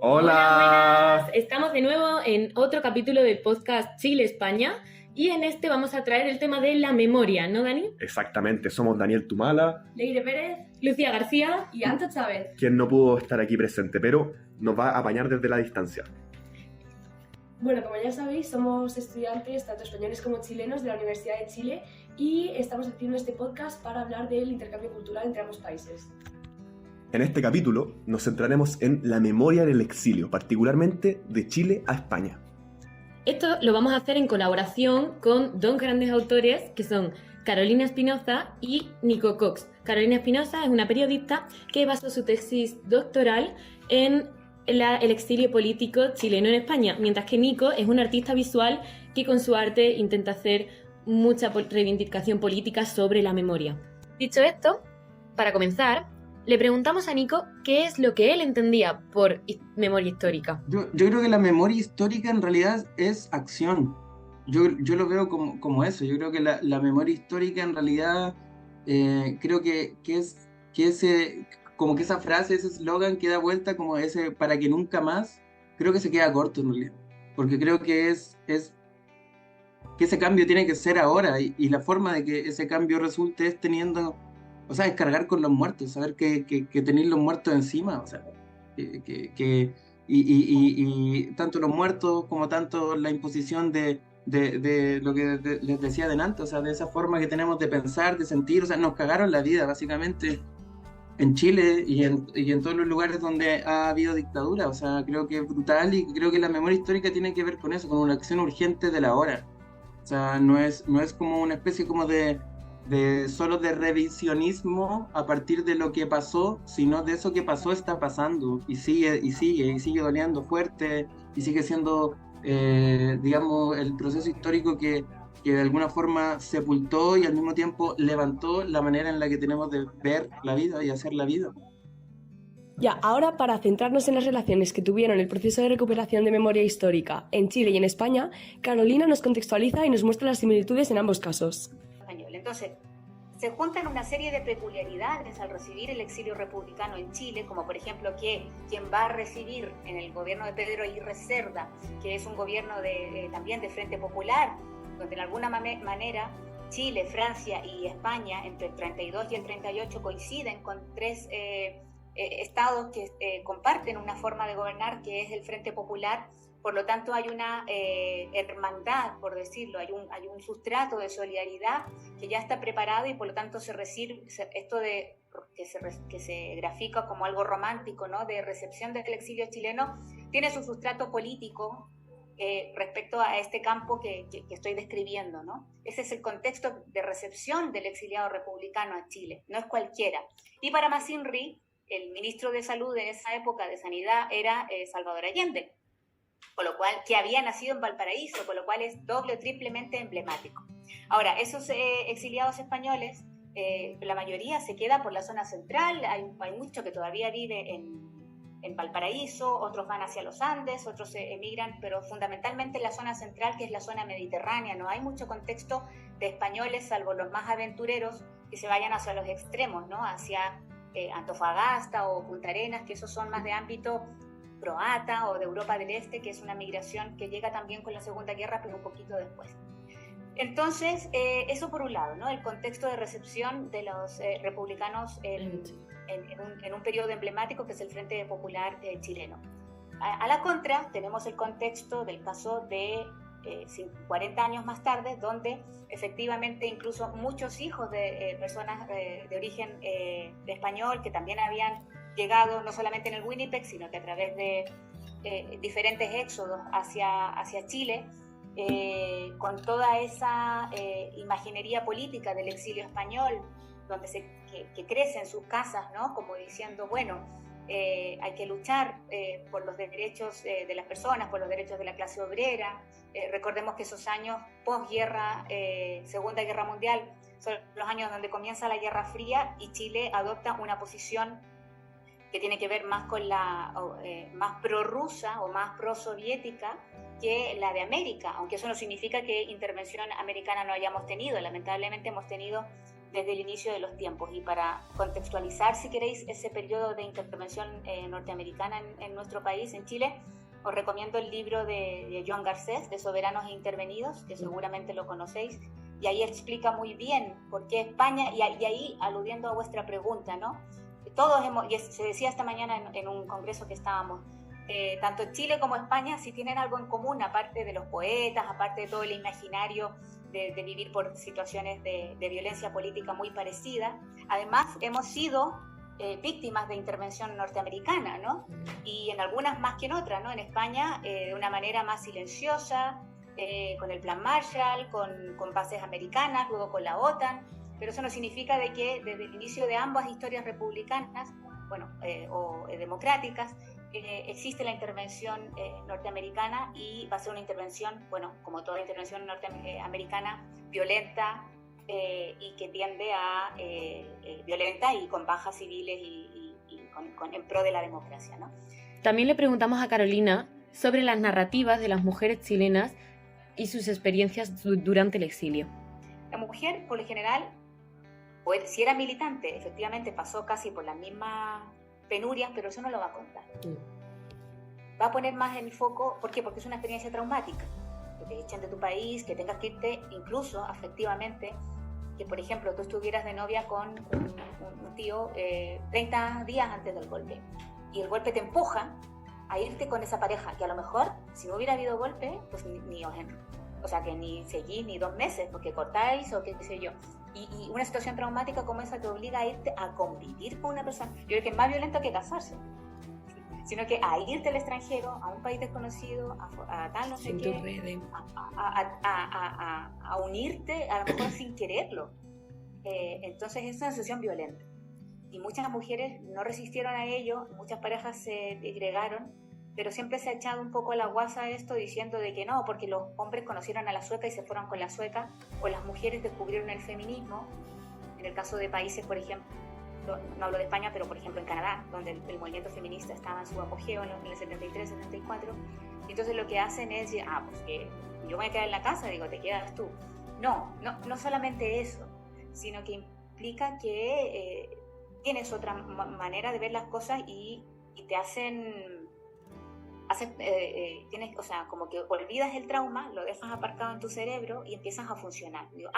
Hola. Buenas. Estamos de nuevo en otro capítulo del podcast Chile-España y en este vamos a traer el tema de la memoria, ¿no, Dani? Exactamente, somos Daniel Tumala, Leire Pérez Lucía García. y Anto Chávez. quien no pudo estar aquí presente, pero nos va a apañar desde la distancia. Bueno, como ya sabéis, somos estudiantes, tanto españoles como chilenos, de la Universidad de Chile y estamos haciendo este podcast para hablar del intercambio cultural entre ambos países. En este capítulo nos centraremos en la memoria en el exilio, particularmente de Chile a España. Esto lo vamos a hacer en colaboración con dos grandes autores que son Carolina Espinosa y Nico Cox. Carolina Espinosa es una periodista que basó su tesis doctoral en el exilio político chileno en España, mientras que Nico es un artista visual que con su arte intenta hacer mucha reivindicación política sobre la memoria. Dicho esto, para comenzar, le preguntamos a Nico qué es lo que él entendía por memoria histórica. Yo creo que la memoria histórica en realidad es acción. Yo lo veo como eso. Yo creo que la memoria histórica en realidad creo que como que esa frase, ese eslogan que da vuelta como ese para que nunca más, creo que se queda corto en realidad. Porque creo que es que ese cambio tiene que ser ahora y la forma de que ese cambio resulte es teniendo... O sea, es cargar con los muertos, saber que tenéis los muertos encima, o sea, y tanto los muertos como tanto la imposición de lo que les decía delante, o sea, de esa forma que tenemos de pensar, de sentir, o sea, nos cagaron la vida, básicamente, en Chile y en todos los lugares donde ha habido dictadura, o sea, creo que es brutal y creo que la memoria histórica tiene que ver con eso, con una acción urgente de la hora, o sea, no es como una especie como de solo de revisionismo a partir de lo que pasó, sino de eso que pasó está pasando y sigue doliendo fuerte y sigue siendo, digamos, el proceso histórico que de alguna forma sepultó y al mismo tiempo levantó la manera en la que tenemos de ver la vida y hacer la vida. Ya, ahora para centrarnos en las relaciones que tuvieron el proceso de recuperación de memoria histórica en Chile y en España, Carolina nos contextualiza y nos muestra las similitudes en ambos casos. Entonces, se juntan una serie de peculiaridades al recibir el exilio republicano en Chile, como por ejemplo que quien va a recibir en el gobierno de Pedro Aguirre Cerda, que es un gobierno también de Frente Popular, donde en alguna manera Chile, Francia y España entre el 32 y el 38 coinciden con tres estados que comparten una forma de gobernar que es el Frente Popular. Por lo tanto, hay una hermandad, por decirlo, hay un sustrato de solidaridad que ya está preparado y por lo tanto se recibe esto de que se grafica como algo romántico, ¿no? De recepción del exilio chileno, tiene su sustrato político respecto a este campo que estoy describiendo, ¿no? Ese es el contexto de recepción del exiliado republicano a Chile, no es cualquiera. Y para más Inri, el ministro de Salud en esa época de Sanidad era Salvador Allende, con lo cual, que había nacido en Valparaíso, con lo cual es doble o triplemente emblemático. Ahora, esos exiliados españoles, la mayoría se queda por la zona central, hay mucho que todavía vive en Valparaíso, otros van hacia los Andes, otros emigran, pero fundamentalmente en la zona central, que es la zona mediterránea, no hay mucho contexto de españoles, salvo los más aventureros, que se vayan hacia los extremos, ¿no? Hacia Antofagasta o Punta Arenas, que esos son más de ámbito croata o de Europa del Este, que es una migración que llega también con la Segunda Guerra, pero un poquito después. Entonces, eso por un lado, ¿no? El contexto de recepción de los republicanos en un periodo emblemático que es el Frente Popular chileno. A la contra, tenemos el contexto del caso de 40 años más tarde, donde efectivamente incluso muchos hijos de personas de origen de español que también habían llegado no solamente en el Winnipeg, sino que a través de diferentes éxodos hacia Chile, con toda esa imaginería política del exilio español, donde que crece en sus casas, ¿no? Como diciendo, bueno, hay que luchar por los derechos de las personas, por los derechos de la clase obrera. Recordemos que esos años posguerra, Segunda Guerra Mundial, son los años donde comienza la Guerra Fría y Chile adopta una posición que tiene que ver más con la más prorrusa o más prosoviética que la de América, aunque eso no significa que intervención americana no hayamos tenido. Lamentablemente hemos tenido desde el inicio de los tiempos. Y para contextualizar, si queréis, ese periodo de intervención norteamericana en nuestro país, en Chile, os recomiendo el libro de Joan Garcés, de Soberanos e Intervenidos, que seguramente lo conocéis, y ahí explica muy bien por qué España, y ahí aludiendo a vuestra pregunta, ¿no? Todos y se decía esta mañana en un congreso que estábamos, tanto Chile como España sí tienen algo en común, aparte de los poetas, aparte de todo el imaginario de vivir por situaciones de violencia política muy parecida. Además, hemos sido víctimas de intervención norteamericana, ¿no? Y en algunas más que en otras, ¿no? En España, de una manera más silenciosa, con el Plan Marshall, con bases americanas, luego con la OTAN, pero eso no significa de que desde el inicio de ambas historias republicanas, o democráticas, existe la intervención norteamericana, y va a ser una intervención, como toda intervención norteamericana, violenta, y que tiende a violenta y con bajas civiles y en pro de la democracia, ¿no? También le preguntamos a Carolina sobre las narrativas de las mujeres chilenas y sus experiencias durante el exilio. La mujer, por lo general, si era militante, efectivamente pasó casi por las mismas penurias, pero eso no lo va a contar. Va a poner más en el foco, ¿por qué? Porque es una experiencia traumática, que te echen de tu país, que tengas que irte incluso afectivamente, que por ejemplo tú estuvieras de novia con un tío 30 días antes del golpe, y el golpe te empuja a irte con esa pareja, que a lo mejor si no hubiera habido golpe, pues que ni seguís ni 2 meses, porque cortáis o qué sé yo. Y una situación traumática como esa te obliga a irte a convivir con una persona. Yo creo que es más violento que casarse, sino que a irte al extranjero, a un país desconocido, a tal no sé qué, a unirte, a lo mejor sin quererlo. Entonces es una situación violenta. Y muchas mujeres no resistieron a ello, muchas parejas se disgregaron, pero siempre se ha echado un poco la guasa a esto diciendo de que no, porque los hombres conocieron a la sueca y se fueron con la sueca, o las mujeres descubrieron el feminismo. En el caso de países, por ejemplo, no hablo de España, pero por ejemplo en Canadá, donde el movimiento feminista estaba en su apogeo en el 73, 74, entonces lo que hacen es decir, pues que yo me voy a quedar en la casa, digo, te quedas tú. No solamente eso, sino que implica que tienes otra manera de ver las cosas y te tienes, como que olvidas el trauma, lo dejas aparcado en tu cerebro y empiezas a funcionar. Digo,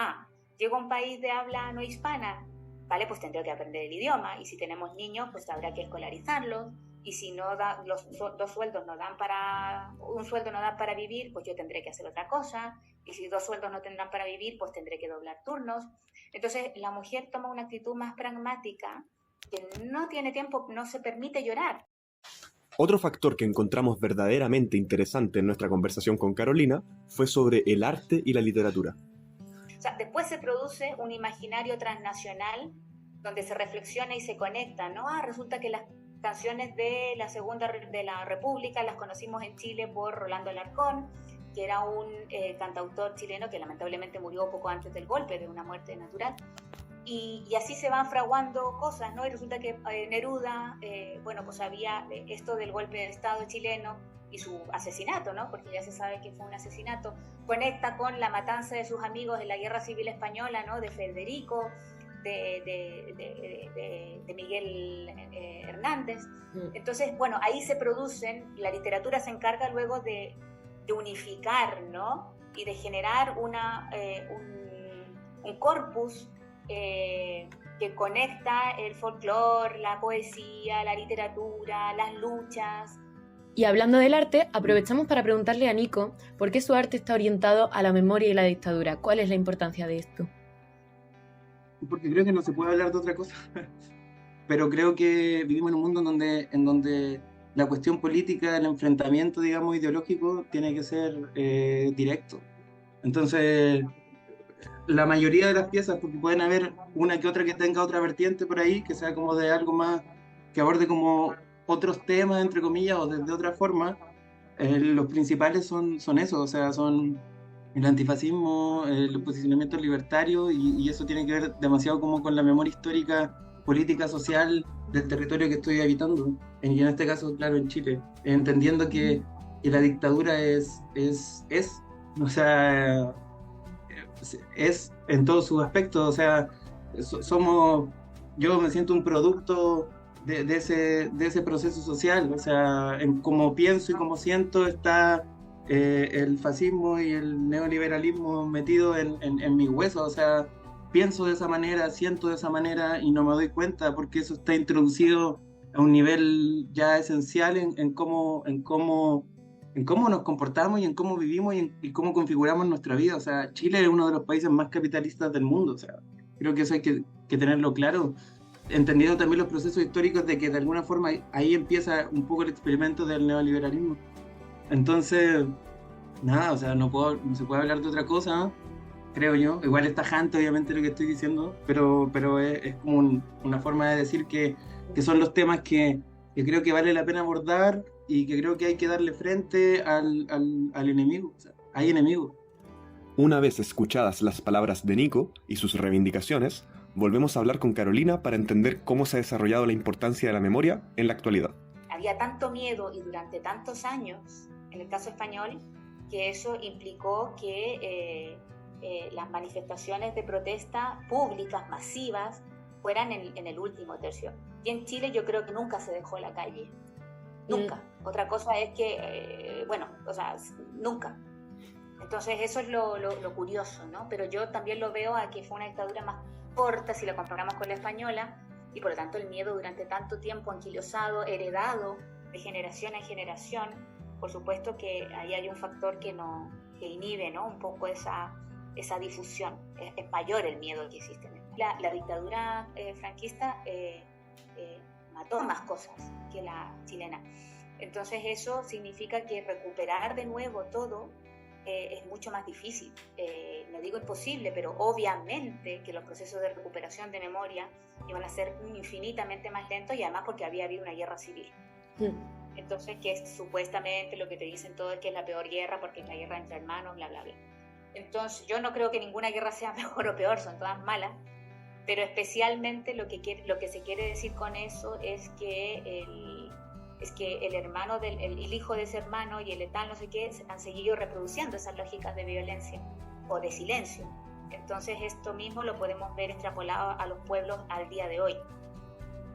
llego a un país de habla no hispana, vale, pues tendré que aprender el idioma, y si tenemos niños, pues habrá que escolarizarlos, y si no los 2 sueldos no dan un sueldo no da para vivir, pues yo tendré que hacer otra cosa, y si 2 sueldos no tendrán para vivir, pues tendré que doblar turnos. Entonces la mujer toma una actitud más pragmática, que no tiene tiempo, no se permite llorar. Otro factor que encontramos verdaderamente interesante en nuestra conversación con Carolina fue sobre el arte y la literatura. Después se produce un imaginario transnacional donde se reflexiona y se conecta, ¿no? Resulta que las canciones de la Segunda de la República las conocimos en Chile por Rolando Alarcón, que era un cantautor chileno que lamentablemente murió poco antes del golpe, de una muerte natural. Y así se van fraguando cosas, ¿no? Y resulta que Neruda, pues había esto del golpe de Estado chileno y su asesinato, ¿no? Porque ya se sabe que fue un asesinato, conecta con la matanza de sus amigos en la Guerra Civil Española, ¿no? De Federico, de Miguel Hernández. Entonces, ahí se producen, la literatura se encarga luego de unificar, ¿no? Y de generar un corpus que conecta el folclore, la poesía, la literatura, las luchas. Y hablando del arte, aprovechamos para preguntarle a Nico por qué su arte está orientado a la memoria y la dictadura. ¿Cuál es la importancia de esto? Porque creo que no se puede hablar de otra cosa. Pero creo que vivimos en un mundo en donde la cuestión política, el enfrentamiento, digamos, ideológico, tiene que ser directo. Entonces, la mayoría de las piezas, porque pueden haber una que otra que tenga otra vertiente por ahí, que sea como de algo más, que aborde como otros temas, entre comillas, o de otra forma, los principales son eso, o sea, son el antifascismo, el posicionamiento libertario, y eso tiene que ver demasiado como con la memoria histórica, política, social del territorio que estoy habitando, y en este caso, claro, en Chile, entendiendo que la dictadura es o sea, es en todos sus aspectos, o sea, yo me siento un producto de ese proceso social, o sea, en cómo pienso y cómo siento está el fascismo y el neoliberalismo metido en mis huesos, o sea, pienso de esa manera, siento de esa manera y no me doy cuenta porque eso está introducido a un nivel ya esencial en cómo nos comportamos y en cómo vivimos y cómo configuramos nuestra vida. O sea, Chile es uno de los países más capitalistas del mundo, o sea, creo que eso hay que tenerlo claro, entendiendo también los procesos históricos de que de alguna forma ahí empieza un poco el experimento del neoliberalismo. Entonces, nada, o sea, no se puede hablar de otra cosa, ¿no? Creo yo. Igual es tajante, obviamente, lo que estoy diciendo, pero es como una forma de decir que son los temas que creo que vale la pena abordar y que creo que hay que darle frente al enemigo. O sea, hay enemigos. Una vez escuchadas las palabras de Nico y sus reivindicaciones, volvemos a hablar con Carolina para entender cómo se ha desarrollado la importancia de la memoria en la actualidad. Había tanto miedo y durante tantos años, en el caso español, que eso implicó que las manifestaciones de protesta públicas, masivas, fueran en el último tercio. Y en Chile yo creo que nunca se dejó la calle. Nunca. Otra cosa es que, nunca. Entonces eso es lo curioso, ¿no? Pero yo también lo veo a que fue una dictadura más corta si la comparamos con la española, y por lo tanto el miedo durante tanto tiempo anquilosado, heredado de generación en generación, por supuesto que ahí hay un factor que inhibe, ¿no? Un poco esa difusión. Es mayor el miedo que existe. La dictadura franquista mató más cosas que la chilena. Entonces eso significa que recuperar de nuevo todo es mucho más difícil. No digo imposible, pero obviamente que los procesos de recuperación de memoria iban a ser infinitamente más lentos, y además porque había habido una guerra civil. Entonces, que es supuestamente lo que te dicen todos, que es la peor guerra porque es la guerra entre hermanos, bla, bla, bla. Entonces, yo no creo que ninguna guerra sea mejor o peor, son todas malas, pero especialmente lo que se quiere decir con eso es que el hermano el hijo de ese hermano y el letal no sé qué han seguido reproduciendo esas lógicas de violencia o de silencio. Entonces esto mismo lo podemos ver extrapolado a los pueblos al día de hoy.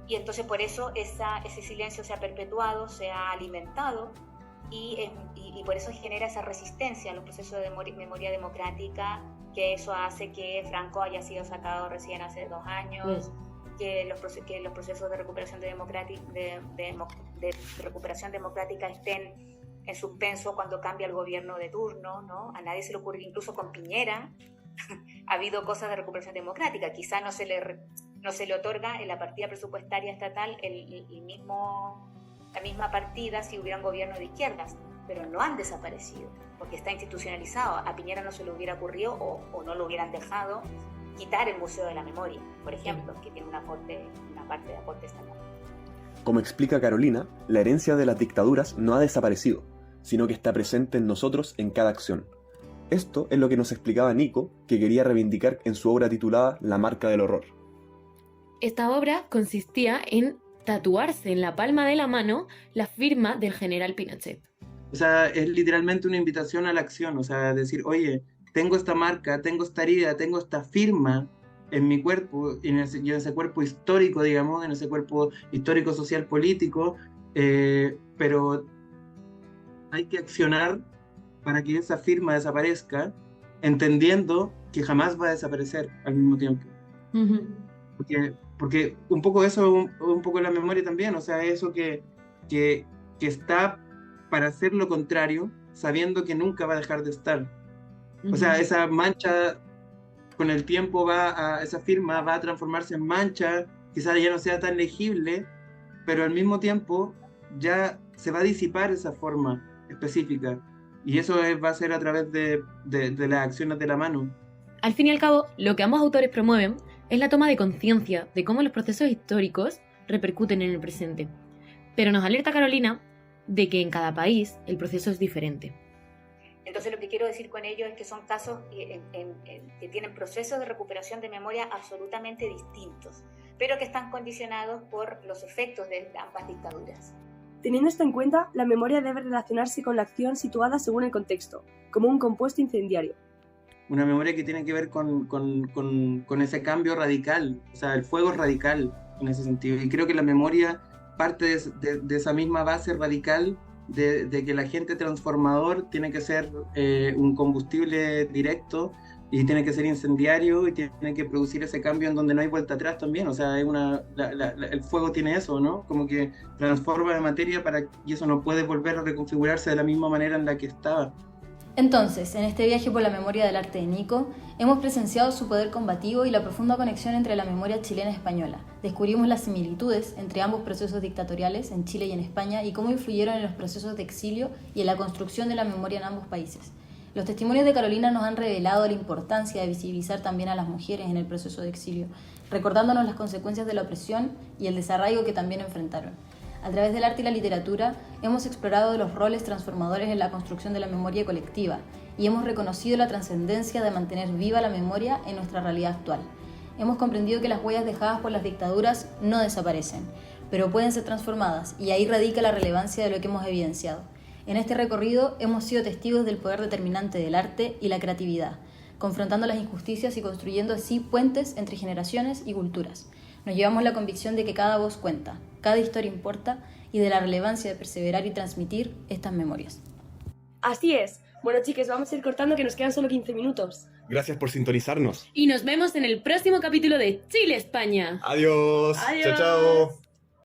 Y entonces por eso ese silencio se ha perpetuado, se ha alimentado, y por eso genera esa resistencia a los procesos de memoria democrática, que eso hace que Franco haya sido sacado recién hace 2 años, que los procesos de recuperación de recuperación democrática estén en suspenso cuando cambia el gobierno de turno, ¿no? A nadie se le ocurre, incluso con Piñera ha habido cosas de recuperación democrática. Quizá no se le otorga en la partida presupuestaria estatal la misma partida si hubiera un gobierno de izquierdas, pero no han desaparecido porque está institucionalizado. A Piñera no se le hubiera ocurrido o no lo hubieran dejado quitar el Museo de la Memoria, por ejemplo, que tiene una parte de aporte estatal. Como explica Carolina, la herencia de las dictaduras no ha desaparecido, sino que está presente en nosotros en cada acción. Esto es lo que nos explicaba Nico, que quería reivindicar en su obra titulada La marca del horror. Esta obra consistía en tatuarse en la palma de la mano la firma del general Pinochet. O sea, es literalmente una invitación a la acción, o sea, decir, oye, tengo esta marca, tengo esta herida, tengo esta firma en mi cuerpo, y en ese cuerpo histórico, digamos, en ese cuerpo histórico, social, político, pero hay que accionar para que esa firma desaparezca, entendiendo que jamás va a desaparecer al mismo tiempo. Uh-huh. Porque un poco eso, un poco la memoria también, o sea, eso que está para hacer lo contrario, sabiendo que nunca va a dejar de estar. O sea, esa mancha con el tiempo esa firma va a transformarse en mancha, quizás ya no sea tan legible, pero al mismo tiempo ya se va a disipar esa forma específica. Y eso va a ser a través de las acciones de la mano. Al fin y al cabo, lo que ambos autores promueven es la toma de conciencia de cómo los procesos históricos repercuten en el presente. Pero nos alerta Carolina de que en cada país el proceso es diferente. Entonces lo que quiero decir con ello es que son casos que tienen procesos de recuperación de memoria absolutamente distintos, pero que están condicionados por los efectos de ambas dictaduras. Teniendo esto en cuenta, la memoria debe relacionarse con la acción situada según el contexto, como un compuesto incendiario. una memoria que tiene que ver con ese cambio radical, o sea, el fuego es radical en ese sentido, y creo que la memoria parte de esa misma base radical de que el agente transformador tiene que ser un combustible directo y tiene que ser incendiario y tiene que producir ese cambio en donde no hay vuelta atrás también, o sea, el fuego tiene eso, ¿no? Como que transforma la materia y eso no puede volver a reconfigurarse de la misma manera en la que estaba. Entonces, en este viaje por la memoria del arte de Nico, hemos presenciado su poder combativo y la profunda conexión entre la memoria chilena y española. Descubrimos las similitudes entre ambos procesos dictatoriales en Chile y en España y cómo influyeron en los procesos de exilio y en la construcción de la memoria en ambos países. Los testimonios de Carolina nos han revelado la importancia de visibilizar también a las mujeres en el proceso de exilio, recordándonos las consecuencias de la opresión y el desarraigo que también enfrentaron. A través del arte y la literatura hemos explorado los roles transformadores en la construcción de la memoria colectiva y hemos reconocido la trascendencia de mantener viva la memoria en nuestra realidad actual. Hemos comprendido que las huellas dejadas por las dictaduras no desaparecen, pero pueden ser transformadas, y ahí radica la relevancia de lo que hemos evidenciado. En este recorrido hemos sido testigos del poder determinante del arte y la creatividad, confrontando las injusticias y construyendo así puentes entre generaciones y culturas. Nos llevamos la convicción de que cada voz cuenta, cada historia importa, y de la relevancia de perseverar y transmitir estas memorias. Así es. Bueno, chicos, vamos a ir cortando, que nos quedan solo 15 minutos. Gracias por sintonizarnos. Y nos vemos en el próximo capítulo de Chile, España. Adiós. Adiós. Chao, chao.